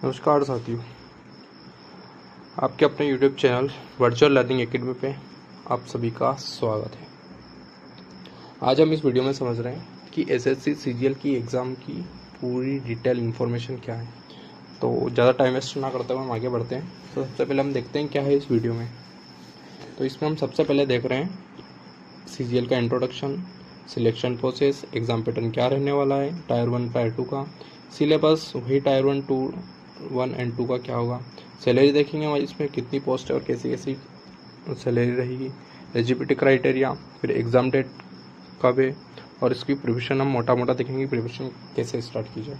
नमस्कार साथियों, आपके अपने YouTube channel virtual learning academy पे आप सभी का स्वागत है। आज हम इस वीडियो में समझ रहे हैं कि एसएससी सीजीएल की एग्ज़ाम की पूरी डिटेल इन्फॉर्मेशन क्या है। तो ज़्यादा टाइम वेस्ट ना करते हुए हम आगे बढ़ते हैं। तो सबसे पहले हम देखते हैं क्या है इस वीडियो में। तो इसमें हम सबसे पहले देख रहे हैं सीजीएल का introduction, selection process, exam pattern क्या रहने वाला है, टायर 1 टायर 2 का सिलेबस, वही टायर 1 एंड 2 का क्या होगा, सैलरी देखेंगे हमारी इसमें कितनी पोस्ट है और कैसी कैसी सैलरी रहेगी, एलिजिबिलिटी क्राइटेरिया, फिर एग्ज़ाम डेट कब है और इसकी प्रिपरेशन हम मोटा मोटा देखेंगे, प्रिपरेशन कैसे स्टार्ट की जाए।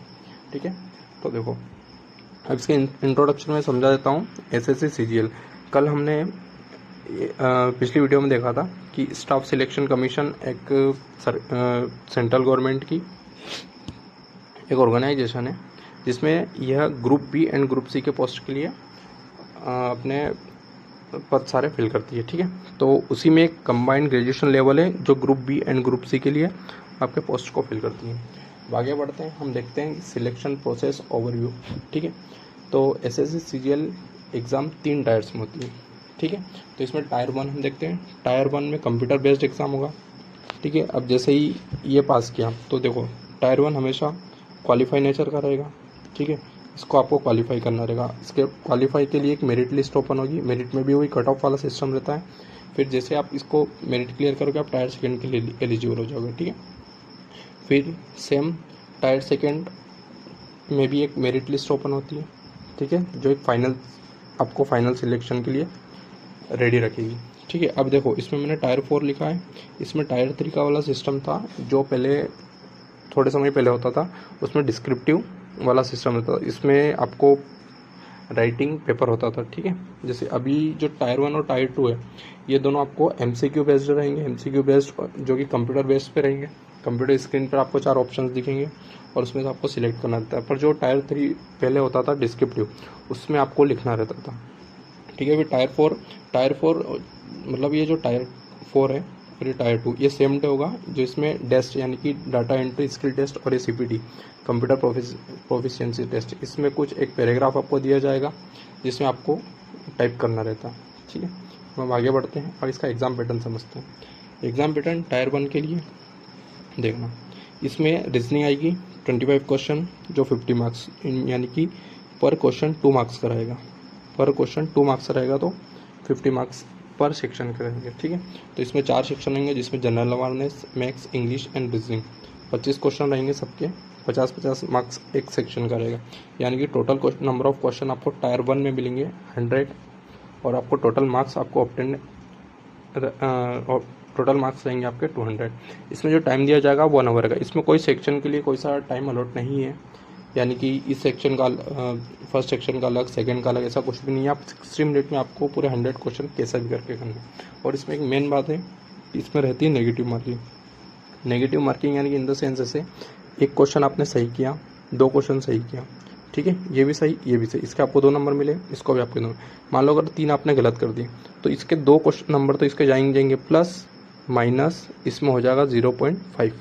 ठीक है, तो देखो अब इसके इंट्रोडक्शन में समझा देता हूँ। एसएससी सीजीएल कल हमने पिछली वीडियो में देखा था कि स्टाफ सिलेक्शन कमीशन एक सेंट्रल गवर्नमेंट की एक ऑर्गेनाइजेशन है जिसमें यह group B and group C के पोस्ट के लिए अपने पद सारे फिल करती है। ठीक है, तो उसी में एक कंबाइंड ग्रेजुएशन लेवल है जो group B and group C के लिए आपके पोस्ट को फिल करती है। अब आगे बढ़ते हैं, हम देखते हैं सिलेक्शन प्रोसेस ओवरव्यू। ठीक है, तो एसएससी सीजीएल एग्ज़ाम 3 टायर्स में होती है। ठीक है, तो इसमें टायर 1 हम देखते हैं। टायर 1 में कंप्यूटर बेस्ड एग्ज़ाम होगा। ठीक है, अब जैसे ही ये पास किया तो देखो टायर 1 हमेशा क्वालिफाई नेचर का रहेगा। ठीक है, इसको आपको क्वालिफाई करना रहेगा। इसके क्वालिफाई के लिए एक मेरिट लिस्ट ओपन होगी। मेरिट में भी वही कट ऑफ वाला सिस्टम रहता है। फिर जैसे आप इसको मेरिट क्लियर करोगे आप टायर 2 के लिए एलिजिबल हो जाओगे। ठीक है, फिर सेम टायर 2 में भी एक मेरिट लिस्ट ओपन होती है। ठीक है, जो एक फाइनल आपको फाइनल सिलेक्शन के लिए रेडी रखेगी। ठीक है, अब देखो इसमें मैंने टायर 4 लिखा है। इसमें टायर 3 का वाला सिस्टम था जो पहले थोड़े समय पहले होता था, उसमें डिस्क्रिप्टिव वाला सिस्टम रहता था। इसमें आपको राइटिंग पेपर होता था। ठीक है, जैसे अभी जो टायर 1 और टायर 2 है ये दोनों आपको एमसीक्यू बेस्ड रहेंगे। एमसीक्यू बेस्ड जो कि कंप्यूटर बेस्ड पे रहेंगे। कंप्यूटर स्क्रीन पर आपको 4 ऑप्शंस दिखेंगे और उसमें से आपको सिलेक्ट करना रहता है। पर जो टायर 3 पहले होता था डिस्क्रिप्टिव, उसमें आपको लिखना रहता था। ठीक है, फिर टायर 4 मतलब ये जो टायर 4 है और ये टायर 2 ये सेम डे होगा, जो इसमें टेस्ट यानी कि डाटा एंट्री स्किल टेस्ट और ये सीपीटी कंप्यूटर प्रोफिशिएंसी टेस्ट, इसमें कुछ एक पैराग्राफ आपको दिया जाएगा जिसमें आपको टाइप करना रहता है। ठीक है, हम आगे बढ़ते हैं और इसका एग्ज़ाम पैटर्न समझते हैं। एग्ज़ाम पैटर्न टायर 1 के लिए देखना, इसमें रीजनिंग आएगी 25 क्वेश्चन जो 50 मार्क्स यानी कि पर क्वेश्चन 2 मार्क्स का रहेगा। पर क्वेश्चन 2 मार्क्स रहेगा तो 50 मार्क्स पर सेक्शन के रहेंगे। ठीक है, तो इसमें 4 सेक्शन रहेंगे जिसमें general awareness, maths, English and reasoning. 25 question रहेंगे सबके, 50-50 मार्क्स एक सेक्शन का रहेगा। यानी कि टोटल नंबर ऑफ क्वेश्चन आपको टायर 1 में मिलेंगे 100 और आपको टोटल मार्क्स आपको टोटल मार्क्स रहेंगे आपके 200। इसमें जो टाइम दिया जाएगा 1 आवर का। इसमें कोई सेक्शन के लिए कोई सा टाइम अलॉट नहीं है, यानी कि इस सेक्शन का फर्स्ट सेक्शन का अलग, सेकंड का अलग, ऐसा कुछ भी नहीं है। आप 60 मिनट में आपको पूरे 100 क्वेश्चन कैसा भी करके करना है। और इसमें एक मेन बात है, इसमें रहती है नेगेटिव मार्किंग। नेगेटिव मार्किंग यानी कि इन द सेंस जैसे एक क्वेश्चन आपने सही किया, 2 क्वेश्चन सही किया, ठीक है, ये भी सही ये भी सही, इसके आपको 2 नंबर मिले, इसको भी आपके 2। मान लो अगर 3 आपने गलत कर दिए तो इसके 2 क्वेश्चन नंबर तो इसके जाएंगे प्लस माइनस, इसमें हो जाएगा 0.5।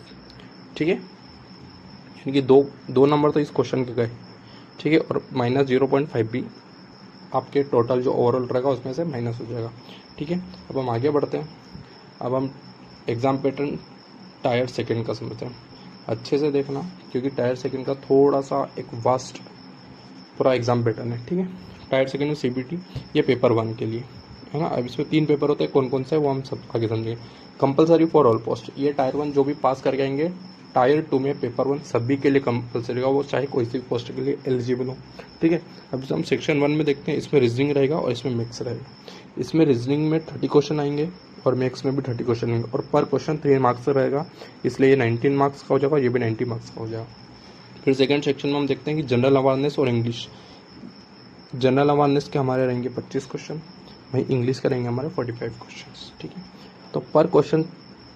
ठीक है, यानी कि दो नंबर तो इस क्वेश्चन के गए। ठीक है, और माइनस 0.5 भी आपके टोटल जो ओवरऑल रहेगा उसमें से माइनस हो जाएगा। ठीक है, अब हम आगे बढ़ते हैं। अब हम एग्ज़ाम पैटर्न टायर 2 का समझते हैं। अच्छे से देखना क्योंकि टायर 2 का थोड़ा सा एक वास्ट पूरा एग्ज़ाम पैटर्न है। ठीक है, टायर 2 में सीबीटी ये पेपर 1 के लिए है ना। अब इसमें 3 पेपर होते हैं, कौन कौन से वो हम सब आगे समझेंगे। कंपलसरी फॉर ऑल पोस्ट, ये टायर 1 जो भी पास करके आएंगे टायर 2 में पेपर 1 सभी के लिए कंपलसरी होगा, वो चाहे कोई सी पोस्ट के लिए एलिजिबल हो। ठीक है, अब हम सेक्शन 1 में देखते हैं। इसमें रीजनिंग रहेगा और इसमें मैथ्स रहेगा। इसमें रीजनिंग में 30 क्वेश्चन आएंगे और मैथ्स में भी 30 क्वेश्चन आएंगे और पर क्वेश्चन 3 मार्क्स का रहेगा, इसलिए ये 19 मार्क्स का हो जाएगा, ये भी 90 मार्क्स का हो जाएगा। फिर सेकेंड सेक्शन में हम देखते हैं कि जनरल अवेयरनेस और इंग्लिश। जनरल अवेयरनेस के हमारे रहेंगे 25 क्वेश्चन, वहीं इंग्लिश के रहेंगे हमारे 45 क्वेश्चन। ठीक है, तो पर क्वेश्चन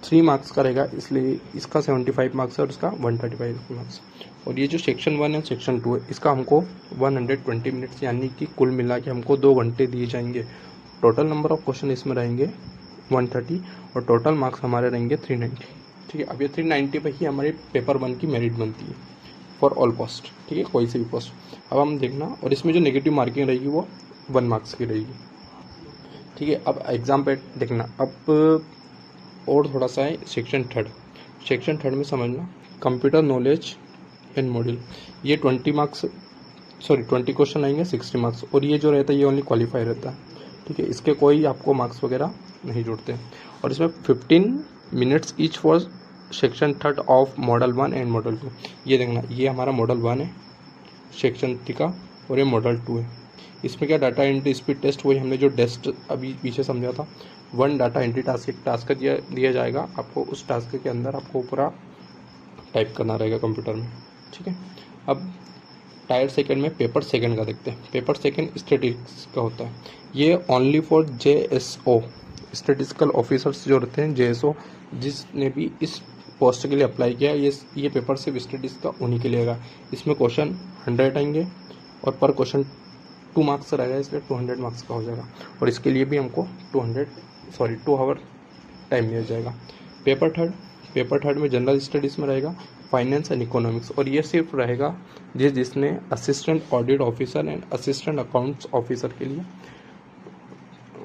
3 मार्क्स का रहेगा, इसलिए इसका 75 मार्क्स है और इसका 135 मार्क्स। और ये जो सेक्शन 1 है सेक्शन 2 है, इसका हमको 120 मिनट्स यानी कि कुल मिला के हमको 2 घंटे दिए जाएंगे। टोटल नंबर ऑफ क्वेश्चन इसमें रहेंगे 130 और टोटल मार्क्स हमारे रहेंगे 390। ठीक है, अब ये 390 पे ही हमारे पेपर 1 की मेरिट बनती है। फॉर ऑल पोस्ट, ठीक है, कोई सी भी पोस्ट। अब हम देखना, और इसमें जो नेगेटिव मार्किंग रहेगी वो 1 मार्क्स की रहेगी, ठीक है। अब एग्जाम पे देखना, अब और थोड़ा सा है सेक्शन थर्ड में समझना, कंप्यूटर नॉलेज एंड मॉड्यूल, ये 20 क्वेश्चन आएंगे, 60 मार्क्स, और ये जो रहता है ये ओनली क्वालिफाई रहता है, ठीक है, इसके कोई आपको मार्क्स वगैरह नहीं जुड़ते। और इसमें 15 minutes each for section third of model 1 and model 2। ये देखना, ये हमारा मॉडल 1 है सेक्शन 3 का, और ये मॉडल 2 है। इसमें क्या डाटा एंट्री स्पीड टेस्ट, वही हमने जो टेस्ट अभी पीछे समझा था, 1 डाटा एंट्री टास्क, एक टास्क दिया जाएगा आपको, उस टास्क के अंदर आपको पूरा टाइप करना रहेगा कंप्यूटर में, ठीक है। अब टायर सेकंड में पेपर सेकंड का देखते हैं। पेपर सेकंड स्टैटिस्टिक्स का होता है, ये only for JSO, statistical officers जो रहते हैं, JSO, जिसने भी इस पोस्ट के लिए अप्लाई किया, ये पेपर सिर्फ स्टैटिस्टिक्स का उन्हीं के लिए आएगा। इसमें क्वेश्चन 100 आएंगे, और पर क्वेश्चन 2 मार्क्स रहेगा, इसलिए 200 मार्क्स का हो जाएगा, और इसके लिए भी हमको 2 आवर टाइम दिया जाएगा। पेपर थर्ड में जनरल स्टडीज़ में रहेगा फाइनेंस एंड इकोनॉमिक्स, और ये सिर्फ रहेगा जिसने assistant audit officer and assistant accounts officer के लिए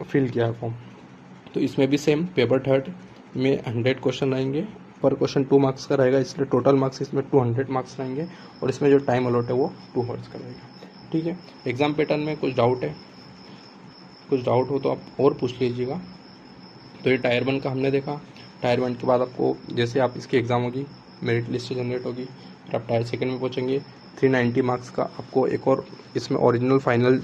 फिल किया है फॉर्म। तो इसमें भी सेम, पेपर थर्ड में 100 क्वेश्चन रहेंगे, पर क्वेश्चन 2 मार्क्स का रहेगा, इसलिए टोटल मार्क्स इसमें 200 मार्क्स रहेंगे, और इसमें जो टाइम अलॉट है वो 2 आवर्स का रहेगा, ठीक है। एग्जाम पैटर्न में कुछ डाउट हो तो आप और पूछ लीजिएगा। तो ये टायर 1 का हमने देखा। टायर 1 के बाद आपको जैसे आप इसकी एग्ज़ाम होगी, मेरिट लिस्ट जनरेट होगी, फिर आप टायर सेकंड में पहुंचेंगे, 390 मार्क्स का आपको एक और इसमें ओरिजिनल फाइनल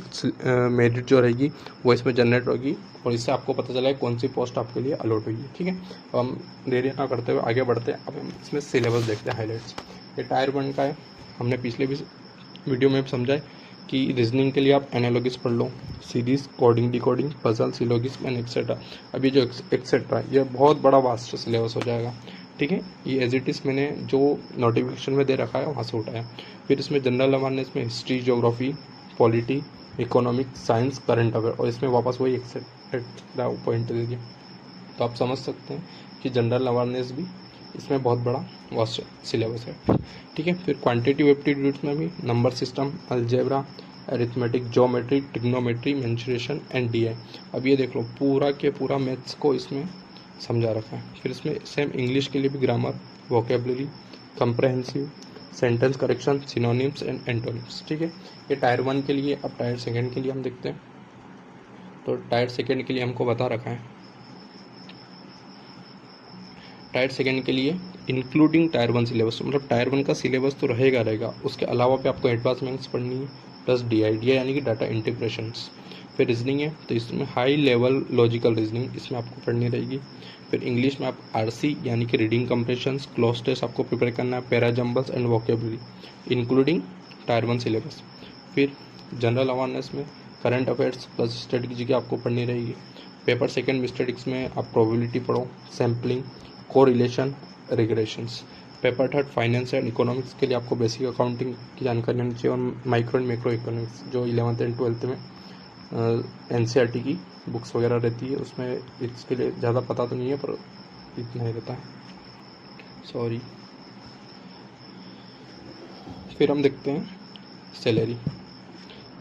मेरिट जो रहेगी वो इसमें जनरेट होगी, और इससे आपको पता चला है कौन सी पोस्ट आपके लिए अलॉट होगी, ठीक है। अब हम देरी ना करते हुए आगे बढ़ते हैं। अब हम इसमें सिलेबस देखते हैं, हाईलाइट्स। ये टायर 1 का है, हमने पिछले भी वीडियो में समझा है कि रीजनिंग के लिए आप एनालॉगिस पढ़ लो, series, coding, decoding, puzzle, syllogism and etcetera. अभी जो एक्सेट्रा ये बहुत बड़ा वास्ट सिलेबस हो जाएगा, ठीक है। ये एज इट इज़ मैंने जो नोटिफिकेशन में दे रखा है वहाँ से उठाया। फिर इसमें जनरल अवेयरनेस में history, geography, polity, economics, science, current affair, और इसमें वापस वही एक्सेट्रा पॉइंट दे दिया। तो आप समझ सकते हैं कि जनरल अवेयरनेस भी इसमें बहुत बड़ा वास्ट सिलेबस है, ठीक है। फिर क्वांटिटेटिव एप्टीट्यूड्स में भी number system, algebra, arithmetic, geometry, trigonometry, mensuration and DI। अब ये देख लो, पूरा के पूरा मैथ्स को इसमें समझा रखा है। फिर इसमें सेम इंग्लिश के लिए भी grammar, vocabulary, comprehensive, sentence correction, synonyms and antonyms, ठीक है। ये टायर 1 के लिए। अब टायर सेकेंड के लिए हम देखते हैं। तो टायर सेकेंड के लिए हमको बता रखा है, टायर सेकेंड के लिए इंक्लूडिंग टायर 1 सिलेबस, मतलब टायर 1 का सिलेबस तो रहेगा, उसके अलावा पे आपको एडवांस मैथ्स पढ़नी है, प्लस DI यानी कि डाटा इंटीग्रेशंस। फिर रीजनिंग है, तो इसमें हाई लेवल लॉजिकल रीजनिंग इसमें आपको पढ़नी रहेगी। फिर इंग्लिश में आप RC यानी कि रीडिंग कंप्रेशंस, क्लोज टेस्ट आपको प्रिपेयर करना है, para jumbles and vocabulary including tyre 1 syllabus. फिर जनरल अवेयरनेस में करंट अफेयर्स प्लस स्टैटिस्टिक्स की आपको पढ़नी रहेगी। पेपर सेकेंड में स्टैटिस्टिक्स में आप प्रोबेबिलिटी पढ़ो, sampling, correlation, regressions. Paper third finance and economics के लिए आपको बेसिक अकाउंटिंग की जानकारी होनी चाहिए, और माइक्रो एंड मैक्रो इकोनॉमिक्स जो 11th एंड 12th में NCERT की बुक्स वगैरह रहती है, उसमें इसके लिए ज़्यादा पता तो नहीं है, पर इतना ही रहता है, सॉरी। फिर हम देखते हैं सैलरी।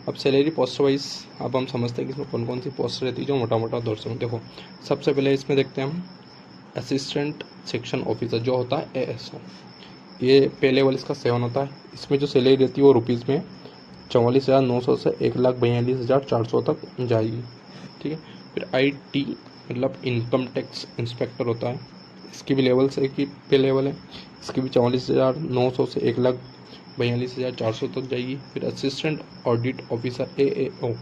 अब सैलरी पोस्ट वाइज अब हम समझते हैं कि इसमें कौन कौन सी पोस्ट रहती है, जो मोटा मोटा दौर से देखो। सबसे पहले इसमें देखते हैं हम असिस्टेंट सेक्शन ऑफिसर, जो होता है ASO। ये पे लेवल इसका 7 होता है। इसमें जो सैलरी रहती है वो रुपीज़ में 44,900 से 1,42,400 तक जाएगी, ठीक है। फिर IT मतलब इनकम टैक्स इंस्पेक्टर होता है, इसकी भी लेवल से की पे लेवल है, इसकी भी 44,900 से 1,42,400 तक जाएगी। फिर असिस्टेंट ऑडिट ऑफिसर AAO,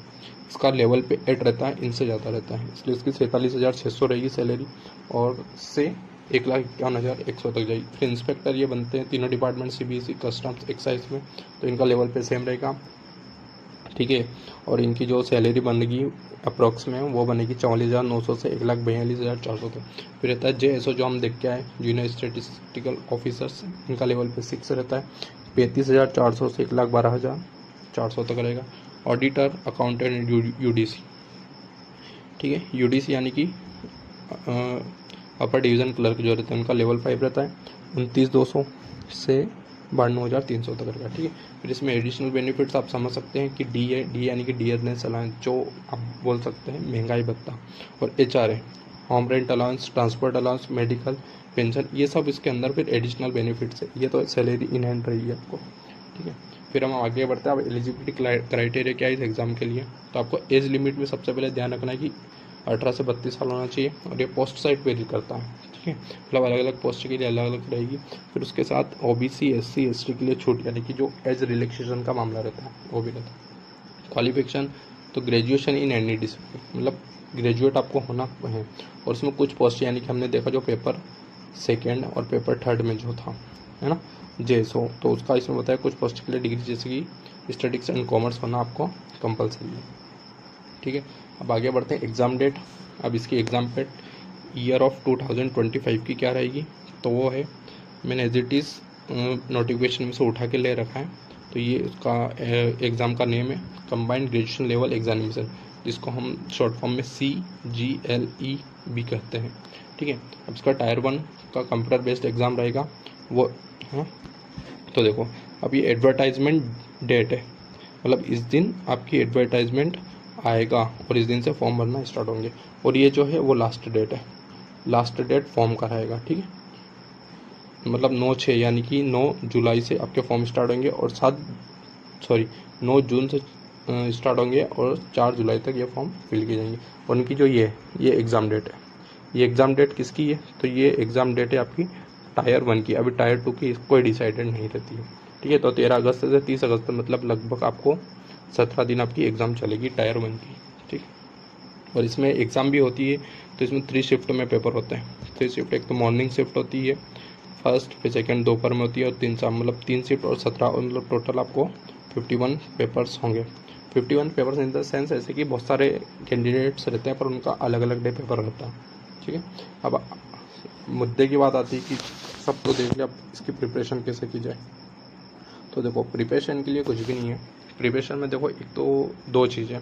इसका लेवल पे 8 रहता है, इनसे ज़्यादा रहता है, इसलिए इसकी 47,600 रहेगी सैलरी, और से 1,51,100 तक जाएगी। फिर इंस्पेक्टर ये बनते हैं तीनों डिपार्टमेंट, CBSE, कस्टम्स, एक्साइज में, तो इनका लेवल पे सेम रहेगा, ठीक है। और इनकी जो सैलरी बनेगी अप्रॉक्स में वो बनेगी 44,900 से 1,42,400 तक। फिर रहता है JSO, जो हम देख के आए, जूनियर स्टेटिस्टिकल ऑफिसर्स, इनका लेवल पे 6 रहता है, 35,400 से 1,12,400 तक रहेगा। ऑडिटर, अकाउंटेंट, UDC, ठीक है। UDC यानी कि अपर डिवीज़न क्लर्क जो रहते हैं, उनका लेवल 5 रहता है, 29,200 से 92,300 तक रहेगा। ठीक है, फिर इसमें एडिशनल बेनिफिट्स आप समझ सकते हैं कि डी है, डी यानी कि डियरनेस अलाउंस, जो आप बोल सकते हैं महंगाई भत्ता, और HR है, home rent allowance, transport allowance, medical, pension, ये सब इसके अंदर फिर एडिशनल बेनिफिट्स है। ये तो सैलरी इन हैंड रहेगी आपको। ठीक है, फिर हम आगे बढ़ते हैं। अब एलिजिबिलिटी क्राइटेरिया क्या है इस एग्ज़ाम के लिए, तो आपको एज लिमिट में सबसे पहले ध्यान रखना है कि 18 से 32 साल होना चाहिए, और ये पोस्ट साइड वेरी करता है। ठीक है, मतलब अलग अलग पोस्ट के लिए अलग अलग रहेगी। फिर उसके साथ OBC SC ST के लिए छूट, यानी कि जो एज रिलैक्सेशन का मामला रहता है वो भी रहता है। क्वालिफिकेशन तो ग्रेजुएशन इन एनी डिसिप्लिन, मतलब ग्रेजुएट आपको होना है। और उसमें कुछ पोस्ट यानी कि हमने देखा जो पेपर सेकेंड और पेपर थर्ड में जो था, है ना, JSO, तो उसका इसमें बताया कुछ पोस्ट के लिए डिग्री जैसे कि स्टैटिक्स एंड कॉमर्स होना आपको कंपलसरी है। ठीक है, अब आगे बढ़ते हैं। एग्ज़ाम डेट, अब इसकी एग्ज़ाम डेट ईयर ऑफ 2025 की क्या रहेगी, तो वो है, मैंने एज इट इज़ नोटिफिकेशन में से उठा के ले रखा है। तो ये उसका एग्ज़ाम का नेम है कंबाइंड ग्रेजुएशन लेवल एग्जामिनेशन, जिसको हम शॉर्ट फॉर्म में CGLE भी कहते हैं। ठीक है, अब इसका टायर 1 का कंप्यूटर बेस्ड एग्ज़ाम रहेगा वो। हाँ, तो देखो अब ये एडवर्टाइजमेंट डेट है, मतलब इस दिन आपकी एडवर्टाइजमेंट आएगा और इस दिन से फॉर्म भरना स्टार्ट होंगे। और ये जो है वो लास्ट डेट है, लास्ट डेट फॉर्म का रहेगा। ठीक है, मतलब 9/6 यानी कि 9 जुलाई से आपके फॉर्म स्टार्ट होंगे, और 9 जून से स्टार्ट होंगे, और 4 जुलाई तक ये फॉर्म फिल किए जाएंगे। और उनकी जो ये एग्ज़ाम डेट है, ये एग्ज़ाम डेट किसकी है, तो ये एग्ज़ाम डेट है आपकी टायर 1 की। अभी टायर 2 की कोई डिसाइडेड नहीं रहती है। ठीक है, तो 13 अगस्त से 30 अगस्त, मतलब लगभग आपको 17 दिन आपकी एग्ज़ाम चलेगी टायर 1 की। ठीक, और इसमें एग्ज़ाम भी होती है, तो इसमें 3 शिफ्ट में पेपर होते हैं। 3 शिफ्ट, एक तो मॉर्निंग शिफ्ट होती है फर्स्ट, फिर सेकंड दोपहर में होती है, और 3 शाम, मतलब 3 शिफ्ट और 17, मतलब टोटल आपको 51 पेपर्स होंगे। 51 पेपर्स इन द सेंस ऐसे कि बहुत सारे कैंडिडेट्स रहते हैं पर उनका अलग अलग डे पेपर रहता है। ठीक है, अब मुद्दे की बात आती है कि सब तो देख लिया, अब इसकी प्रिपरेशन कैसे की जाए। तो देखो प्रिपरेशन के लिए कुछ भी नहीं है। प्रिपरेशन में देखो, एक तो 2 चीज़ें,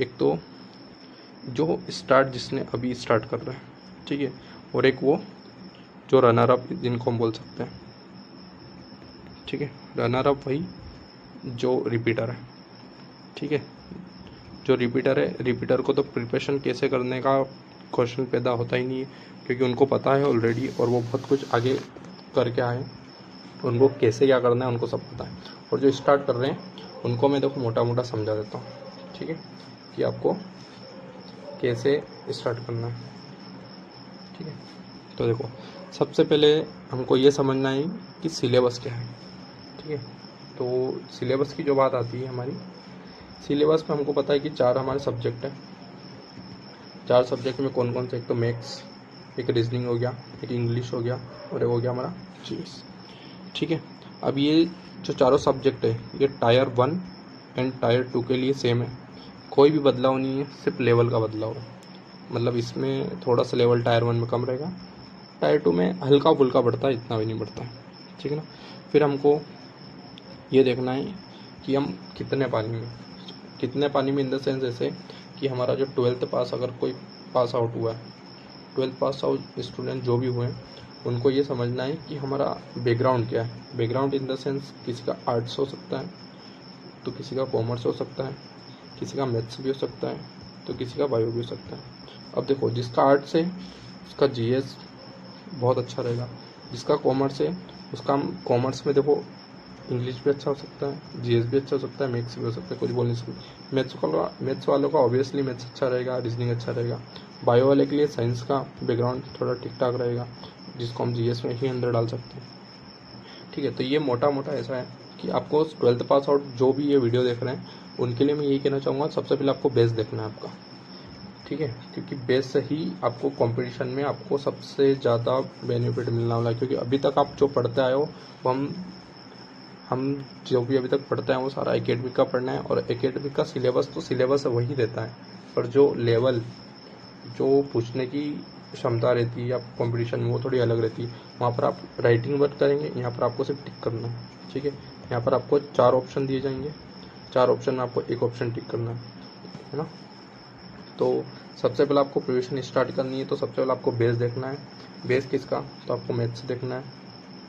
एक तो जो जिसने अभी स्टार्ट कर रहा है, ठीक है, और एक वो जो रनर अप जिनको हम बोल सकते हैं। ठीक है, रनर अप वही जो रिपीटर है। ठीक है, जो रिपीटर है, रिपीटर को तो प्रिपरेशन कैसे करने का क्वेश्चन पैदा होता ही नहीं है, क्योंकि उनको पता है ऑलरेडी, और वो बहुत कुछ आगे करके आए, उनको कैसे क्या करना है उनको सब पता है। और जो स्टार्ट कर रहे हैं उनको मैं देखो मोटा मोटा समझा देता हूँ। ठीक है, कि आपको कैसे स्टार्ट करना है। ठीक है, तो देखो सबसे पहले हमको ये समझना है कि सिलेबस क्या है। ठीक है, तो सिलेबस की जो बात आती है हमारी, सिलेबस में हमको पता है कि 4 हमारे सब्जेक्ट हैं। 4 सब्जेक्ट में कौन कौन से, एक तो मैथ्स, एक रीजनिंग हो गया, एक इंग्लिश हो गया, और एक हो गया हमारा GS। ठीक है, अब ये जो चारों सब्जेक्ट है ये टायर 1 एंड टायर 2 के लिए सेम है, कोई भी बदलाव नहीं है, सिर्फ लेवल का बदलाव है। मतलब इसमें थोड़ा सा लेवल टायर 1 में कम रहेगा, टायर 2 में हल्का फुल्का बढ़ता है, इतना भी नहीं बढ़ता है। ठीक है ना, फिर हमको ये देखना है कि हम कितने पानी में इन द सेंस ऐसे कि हमारा जो 12th पास, अगर कोई पास आउट हुआ है, 12th पास आउट स्टूडेंट जो भी हुए हैं, उनको ये समझना है कि हमारा बैकग्राउंड क्या है। बैकग्राउंड इन द सेंस किसी का आर्ट्स हो सकता है, तो किसी का कॉमर्स हो सकता है, किसी का मैथ्स भी हो सकता है, तो किसी का बायो भी हो सकता है। अब देखो जिसका आर्ट्स है उसका GS बहुत अच्छा रहेगा, जिसका कॉमर्स है उसका कॉमर्स में देखो इंग्लिश भी अच्छा हो सकता है, GS भी अच्छा हो सकता है, मैथ्स भी हो सकता है, कुछ बोल नहीं सकते। मैथ्स वालों का ऑब्वियसली मैथ्स अच्छा रहेगा, रीजनिंग अच्छा रहेगा। बायो वाले के लिए साइंस का बैकग्राउंड थोड़ा ठीक ठाक रहेगा, जिसको हम GS में ही अंदर डाल सकते हैं। ठीक है, तो ये मोटा मोटा ऐसा है कि आपको 12th पास आउट जो भी ये वीडियो देख रहे हैं उनके लिए मैं यही कहना चाहूँगा, सबसे पहले आपको बेस देखना है आपका। ठीक है, क्योंकि बेस से ही आपको कंपटीशन में आपको सबसे ज़्यादा बेनिफिट मिलने वाला है। क्योंकि अभी तक आप जो पढ़ते आए हो वो हम जो भी अभी तक पढ़ते हैं वो सारा एकेडमिक का पढ़ना है, और एकेडमिक का सिलेबस तो सिलेबस वही रहता है, पर जो लेवल, जो पूछने की क्षमता रहती है या कंपटीशन में, वो थोड़ी अलग रहती है। वहाँ पर आप राइटिंग वर्क करेंगे, यहाँ पर आपको सिर्फ टिक करना है। ठीक है, यहाँ पर आपको 4 ऑप्शन दिए जाएंगे, 4 ऑप्शन में आपको एक ऑप्शन टिक करना है ना। तो सबसे पहले आपको प्रिपरेशन स्टार्ट करनी है, तो सबसे पहले आपको बेस देखना है। बेस किसका, तो आपको मैथ्स देखना है।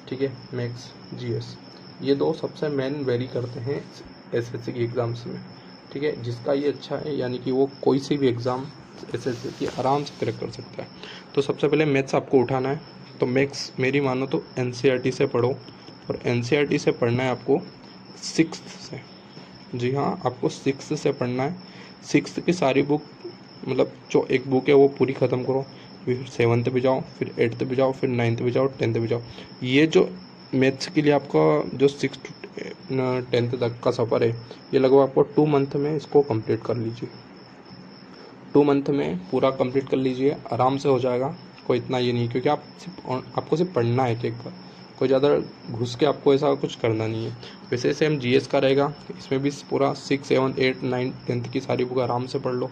ठीक है, मैथ्स GS, ये दो सबसे मेन वेरी करते हैं एसएससी की एग्ज़ाम्स में, ठीक है। जिसका ये अच्छा है यानी कि वो कोई सी भी एग्ज़ाम एसएससी की आराम से क्रैक कर सकता है। तो सबसे पहले मैथ्स आपको उठाना है, तो मैथ्स मेरी मानो तो एनसीईआरटी से पढ़ो, और एनसीईआरटी से पढ़ना है आपको 6th से। जी हाँ, आपको 6th से पढ़ना है। 6th की सारी बुक, मतलब जो एक बुक है वो पूरी ख़त्म करो, फिर 7th पे जाओ, फिर 8th पे जाओ, फिर 9th पे जाओ, 10th पे जाओ। ये जो मैथ्स के लिए आपका जो 6 to 10th तक का सफ़र है, ये लगभग आपको 2 मंथ में इसको कंप्लीट कर लीजिए। 2 मंथ में पूरा कंप्लीट कर लीजिए, आराम से हो जाएगा। कोई इतना ये नहीं, क्योंकि आपको सिर्फ पढ़ना है एक बार, कोई ज़्यादा घुस के आपको ऐसा कुछ करना नहीं है। वैसे सेम जीएस का रहेगा, इसमें भी पूरा 6, 7, 8, 9, 10th की सारी बुक आराम से पढ़ लो।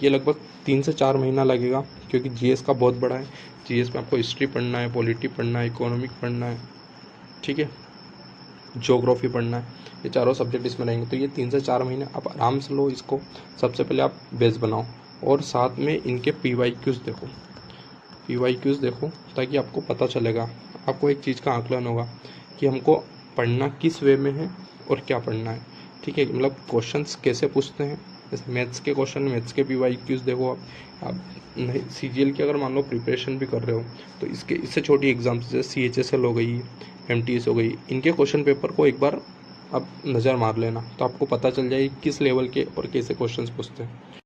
ये लगभग 3 से 4 महीना लगेगा, क्योंकि जीएस का बहुत बड़ा है। जीएस में आपको हिस्ट्री पढ़ना है, पॉलिटी पढ़ना है, इकोनॉमिक पढ़ना है, ठीक है, ज्योग्राफी पढ़ना है, ये चारों सब्जेक्ट इसमें रहेंगे। तो ये 3 से 4 महीने आप आराम से लो इसको। सबसे पहले आप बेस बनाओ, और साथ में इनके पीवाईक्यूज़ देखो, पीवाईक्यूज़ देखो, ताकि आपको पता चलेगा, आपको एक चीज़ का आकलन होगा कि हमको पढ़ना किस वे में है और क्या पढ़ना है, ठीक है। मतलब क्वेश्चंस कैसे पूछते हैं, जैसे मैथ्स के क्वेश्चन, मैथ्स के पीवाईक्यूज़ देखो आप नहीं सीजीएल की अगर मान लो प्रिपरेशन भी कर रहे हो, तो इससे छोटी एग्जाम्स जैसे सीएचएसएल हो गई, एमटीएस हो गई, इनके क्वेश्चन पेपर को एक बार आप नज़र मार लेना, तो आपको पता चल जाएगी किस लेवल के और कैसे क्वेश्चंस पूछते हैं।